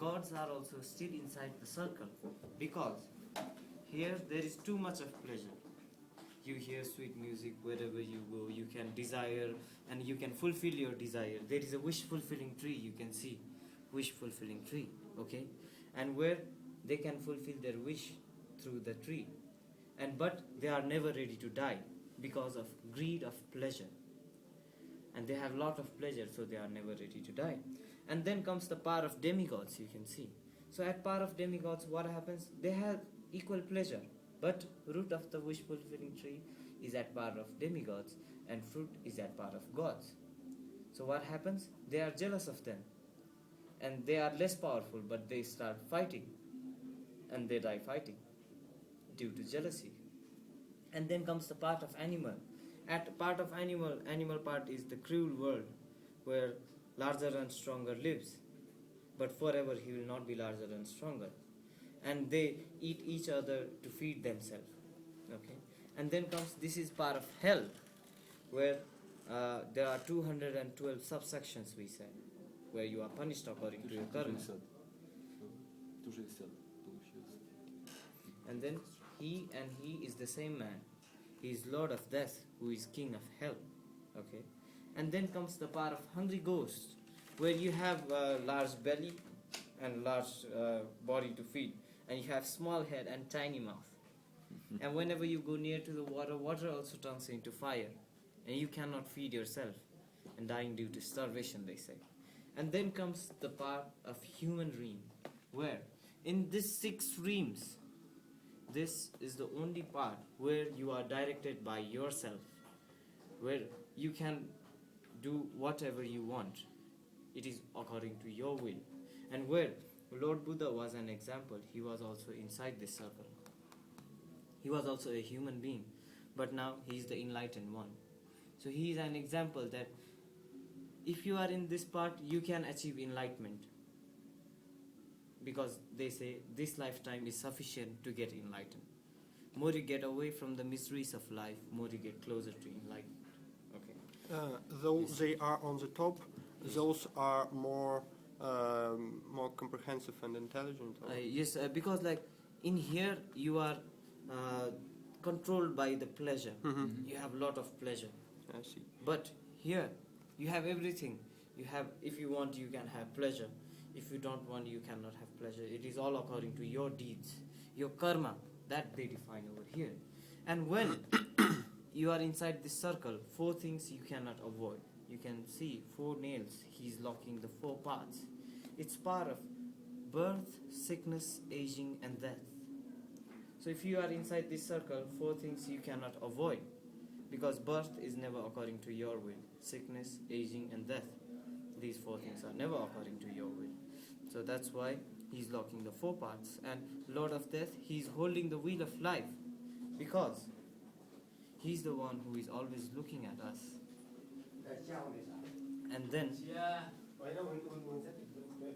gods are also still inside the circle, because here there is too much of pleasure. You hear sweet music wherever you go, you can desire and you can fulfill your desire. There is a wish fulfilling tree, you can see, wish fulfilling tree, okay? And where they can fulfill their wish through the tree. And but they are never ready to die because of greed of pleasure. And they have lot of pleasure, so they are never ready to die. And then comes the power of demigods, you can see. So at power of demigods, what happens? They have equal pleasure, but root of the wish fulfilling tree is at power of demigods, and fruit is at power of gods. So what happens? They are jealous of them, and they are less powerful, but they start fighting, and they die fighting due to jealousy. And then comes the part of animal. At part of animal part is the cruel world, where larger and stronger lives, but forever he will not be larger and stronger. And they eat each other to feed themselves. Okay. And then comes, this is part of hell, where there are 212 subsections, we say, where you are punished according to your karma. And then he is the same man. He is Lord of Death, who is King of Hell. Okay. And then comes the power of hungry ghost, where you have a large belly and large body to feed, and you have small head and tiny mouth. And whenever you go near to the water, water also turns into fire, and you cannot feed yourself, and dying due to starvation, they say. And then comes the part of human realm, where in these 6 realms, this is the only part where you are directed by yourself, where you can do whatever you want. It is according to your will. And where Lord Buddha was an example, he was also inside this circle. He was also a human being, but now he is the enlightened one. So he is an example that if you are in this part, you can achieve enlightenment. Because they say this lifetime is sufficient to get enlightened. More you get away from the miseries of life, more you get closer to enlightenment. Okay. Though they are on the top, those are more comprehensive and intelligent. Yes, because like in here you are controlled by the pleasure. Mm-hmm. You have a lot of pleasure. I see. But here you have everything. You have, if you want, you can have pleasure. If you don't want, you cannot have pleasure. It is all according to your deeds, your karma, that they define over here. And when you are inside this circle, 4 things you cannot avoid. You can see 4 nails, he's locking the 4 parts. It's part of birth, sickness, aging and death. So if you are inside this circle, 4 things you cannot avoid, because birth is never according to your will. Sickness, aging and death, these 4 things are never according to your will. So that's why he's locking the 4 parts. And Lord of Death, he's holding the wheel of life, because he's the one who is always looking at us. And then,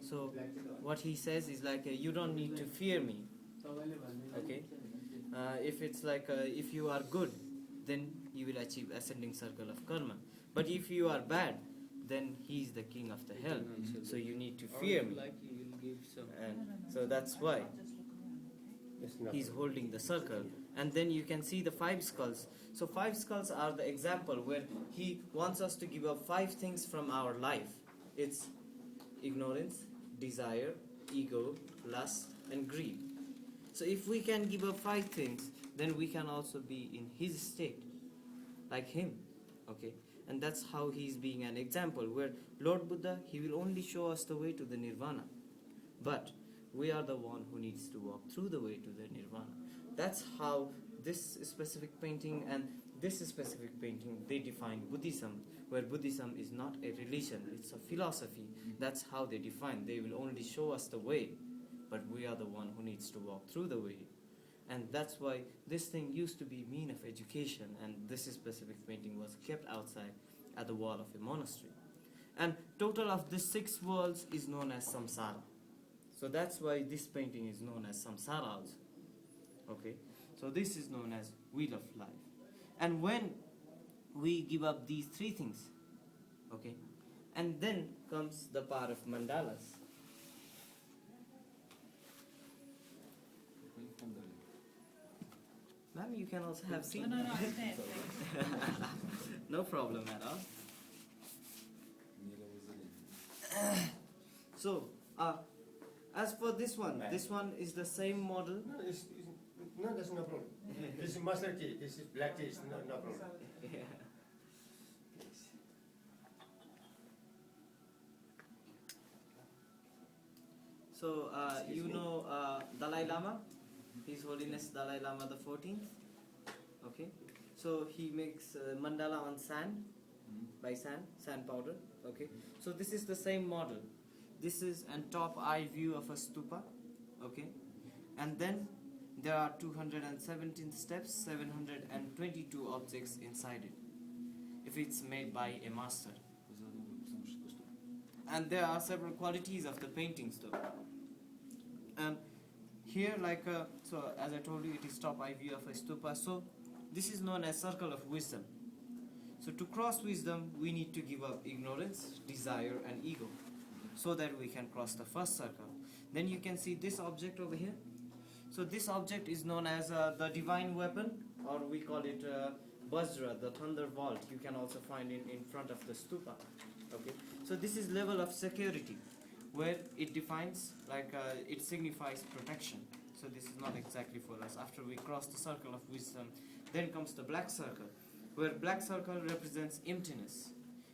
so what he says is like, you don't need to fear me. Okay. If it's like, if you are good, then you will achieve ascending circle of karma. But if you are bad, then he is the king of the hell. So you need to fear me. And so that's why he's holding the circle. And then you can see the 5 skulls. So 5 skulls are the example where he wants us to give up 5 things from our life. It's ignorance, desire, ego, lust and greed. So if we can give up 5 things, then we can also be in his state, like him. Okay. And that's how he's being an example, where Lord Buddha, he will only show us the way to the nirvana. But we are the one who needs to walk through the way to the nirvana. That's how this specific painting and this specific painting, they define Buddhism, where Buddhism is not a religion, it's a philosophy. That's how they define. They will only show us the way, but we are the one who needs to walk through the way. And that's why this thing used to be mean of education, and this specific painting was kept outside at the wall of a monastery. And total of the 6 worlds is known as samsara. So that's why this painting is known as samsara also. Okay, so this is known as wheel of life. And when we give up these 3 things, okay, and then comes the power of mandalas. time, you can also have seat. No, I understand. No problem at all. So, as for this one is the same model. No, that's no problem. This is mustard tea, this is black tea, no problem. Yeah. So, you know Dalai Lama, His Holiness Dalai Lama the 14th. Okay, so he makes mandala on sand, by sand powder. Okay, so this is the same model. This is an top eye view of a stupa. Okay, and then there are 217 steps, 722 objects inside it, if it's made by a master. And there are several qualities of the paintings though. And here, so as I told you, it is top eye view of a stupa. So this is known as circle of wisdom. So to cross wisdom, we need to give up ignorance, desire, and ego, so that we can cross the first circle. Then you can see this object over here. So this object is known as the divine weapon, or we call it Vajra, the thunderbolt. You can also find it in front of the stupa. Okay, so this is level of security, where it defines, it signifies protection. So this is not exactly for us. After we cross the circle of wisdom, then comes the black circle, where black circle represents emptiness.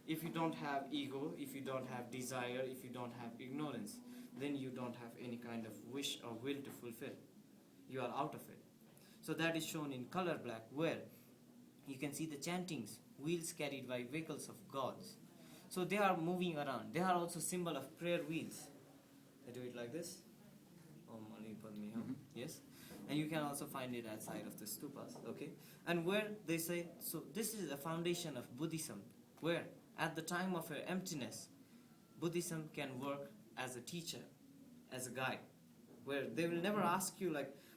If you don't have ego, if you don't have desire, if you don't have ignorance, then you don't have any kind of wish or will to fulfill. You are out of it. So that is shown in color black, where you can see the chantings, wheels carried by vehicles of gods. So they are moving around. They are also symbol of prayer wheels. I do it like this. Om Mani Padme Hum. Yes. And you can also find it outside of the stupas. Okay. And where they say, so this is a foundation of Buddhism, where at the time of emptiness, Buddhism can work as a teacher, as a guide, where they will never ask you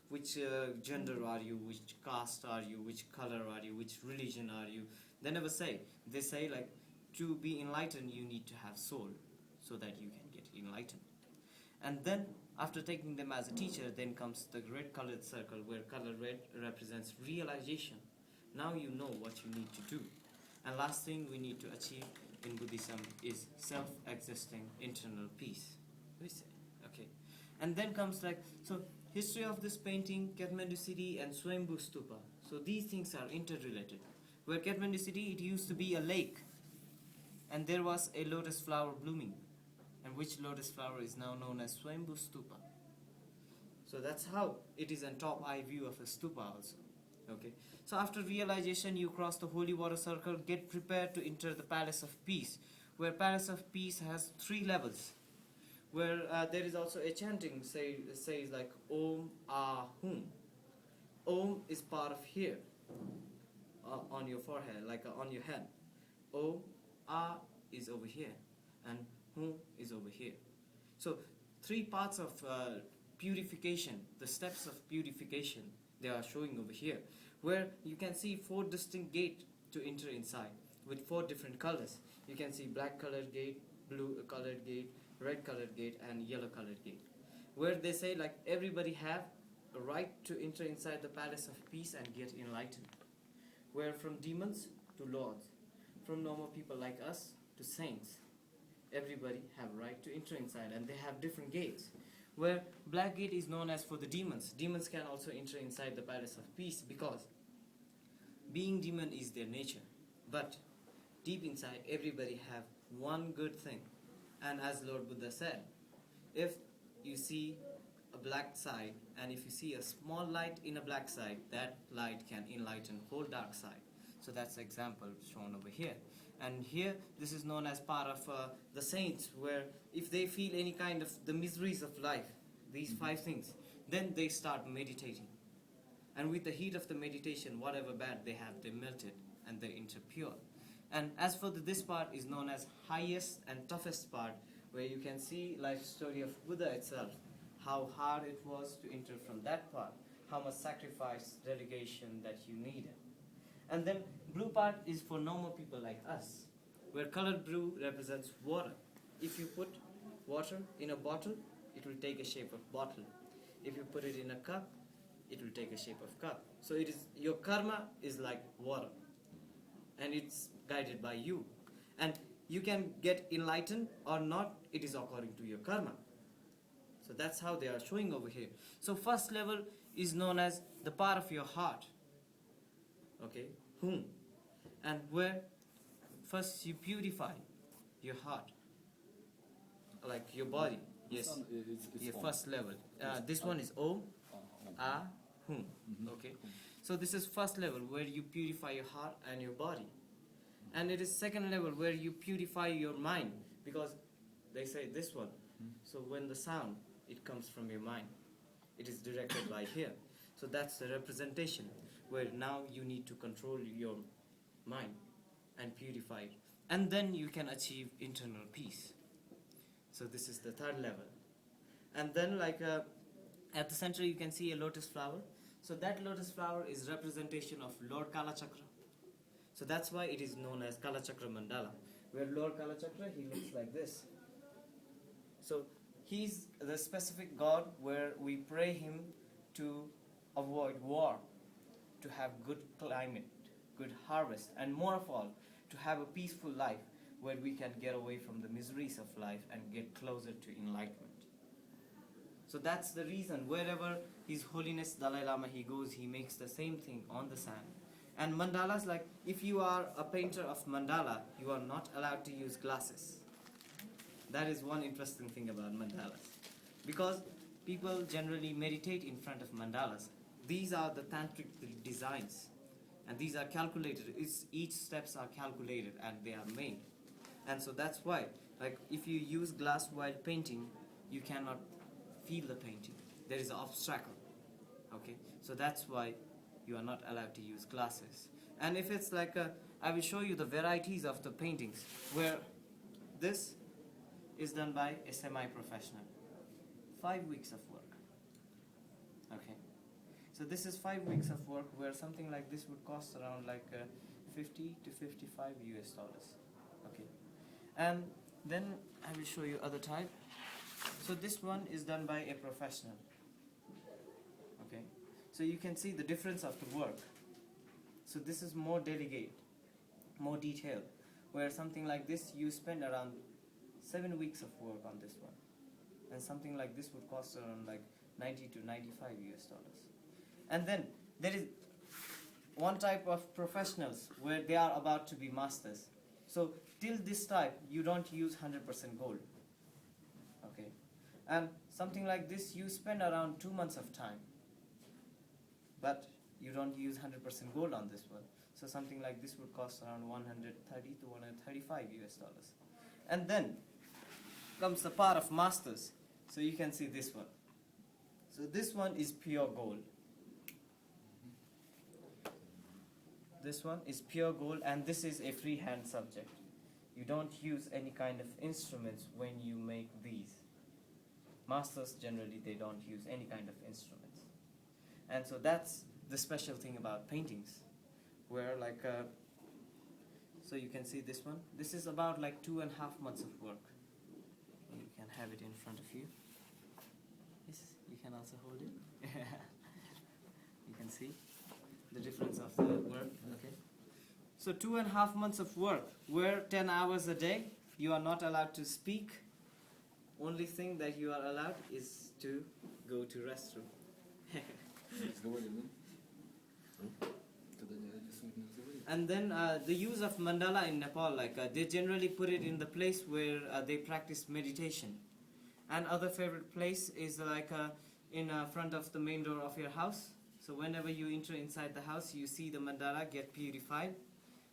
which gender are you, which caste are you, which color are you, which religion are you. They never say. They say to be enlightened, you need to have soul, so that you can get enlightened. And then, after taking them as a teacher, then comes the red colored circle, where color red represents realization. Now you know what you need to do. And last thing we need to achieve in Buddhism is self-existing internal peace. We say, okay. And then comes history of this painting, Kathmandu city and Swayambhu Stupa. So these things are interrelated. Where Kathmandu city, it used to be a lake, and there was a lotus flower blooming, and which lotus flower is now known as Swayambhu Stupa. So that's how it is a top eye view of a stupa also. Okay. So after realization, you cross the holy water circle, get prepared to enter the Palace of Peace, where Palace of Peace has 3 levels, where there is also a chanting, says Om Ah Hum. Om is part of here, on your forehead, on your head. Om Ah is over here, and Hum is over here. So 3 parts of purification, the steps of purification, they are showing over here, where you can see 4 distinct gates to enter inside with 4 different colors. You can see black colored gate, blue colored gate, red colored gate, and yellow colored gate, where they say everybody have a right to enter inside the Palace of Peace and get enlightened, where from demons to lords, from normal people like us to saints, everybody have right to enter inside, and they have different gates, where black gate is known as for the demons. Demons can also enter inside the Palace of Peace, because being demon is their nature. But deep inside, everybody have one good thing. And as Lord Buddha said, if you see a black side, and if you see a small light in a black side, that light can enlighten whole dark side. So that's the example shown over here. And here, this is known as part of the saints, where if they feel any kind of the miseries of life, these 5 things, then they start meditating. And with the heat of the meditation, whatever bad they have, they melt it and they enter pure. And as for this part is known as highest and toughest part, where you can see life story of Buddha itself, how hard it was to enter from that part, how much sacrifice, dedication that you needed. And then blue part is for normal people like us, where colored blue represents water. If you put water in a bottle, it will take a shape of bottle. If you put it in a cup, it will take a shape of cup. So it is, your karma is like water, and it's guided by you, and you can get enlightened or not, it is according to your karma. So that's how they are showing over here. So first level is known as the part of your heart, okay, hum, and where first you purify your heart, like your body. Yes, your first level. This one is Om, A, Hum. Okay, so this is first level where you purify your heart and your body, and it is second level where you purify your mind, because they say this one. So when the sound, it comes from your mind, it is directed by here. So that's the representation where now you need to control your mind and purify it, and then you can achieve internal peace. So this is the third level. And then like at the center you can see a lotus flower. So that lotus flower is representation of Lord Kalachakra. So that's why it is known as Kalachakra Mandala, where Lord Kalachakra, he looks like this. So he's the specific god where we pray him to avoid war, to have good climate, good harvest, and more of all, to have a peaceful life where we can get away from the miseries of life and get closer to enlightenment. So that's the reason wherever His Holiness Dalai Lama he goes, he makes the same thing on the sand. And mandalas, like if you are a painter of mandala, you are not allowed to use glasses. That is one interesting thing about mandalas, because people generally meditate in front of mandalas. These are the tantric designs, and these are calculated. Each steps are calculated and they are made. And so that's why, like if you use glass while painting, you cannot feel the painting. There is an obstacle. Okay, so that's why you are not allowed to use glasses. And if it's like I will show you the varieties of the paintings, where this is done by a semi-professional. 5 weeks of work. Okay, so this is 5 weeks of work, where something like this would cost around like 50 to 55 US dollars. Okay, and then I will show you other type. So this one is done by a professional. Okay, so you can see the difference of the work. So this is more delicate, more detailed, where something like this you spend around 7 weeks of work on this one, and something like this would cost around like 90 to 95 US dollars. And then there is one type of professionals where they are about to be masters. So till this type you don't use 100% gold. Okay, and something like this you spend around 2 months of time, but you don't use 100% gold on this one. So something like this would cost around 130 to 135 US dollars. And then comes the part of masters. So you can see this one. So this one is pure gold. This one is pure gold, and this is a freehand subject. You don't use any kind of instruments when you make these. Masters generally they don't use any kind of instruments. And so that's the special thing about paintings, where like so you can see this one. This is about like 2.5 months of work. You can have it in front of you. Yes, you can also hold it. You can see the difference of the work. Okay, so 2.5 months of work, where 10 hours a day you are not allowed to speak. Only thing that you are allowed is to go to restroom. And then the use of mandala in Nepal, like they generally put it in the place where they practice meditation. And other favorite place is like in front of the main door of your house. So whenever you enter inside the house, you see the mandala get purified.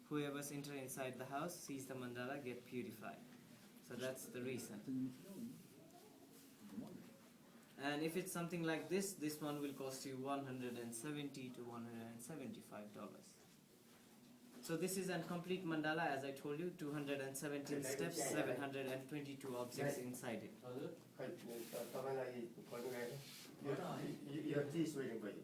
Whoever's enter inside the house sees the mandala get purified. So that's the reason. And if it's something like this one will cost you $170 to $175. So this is a complete mandala, as I told you, 217 steps, 722 objects inside it. तपाईँलाई भन्नुभएको your tea is waiting for you.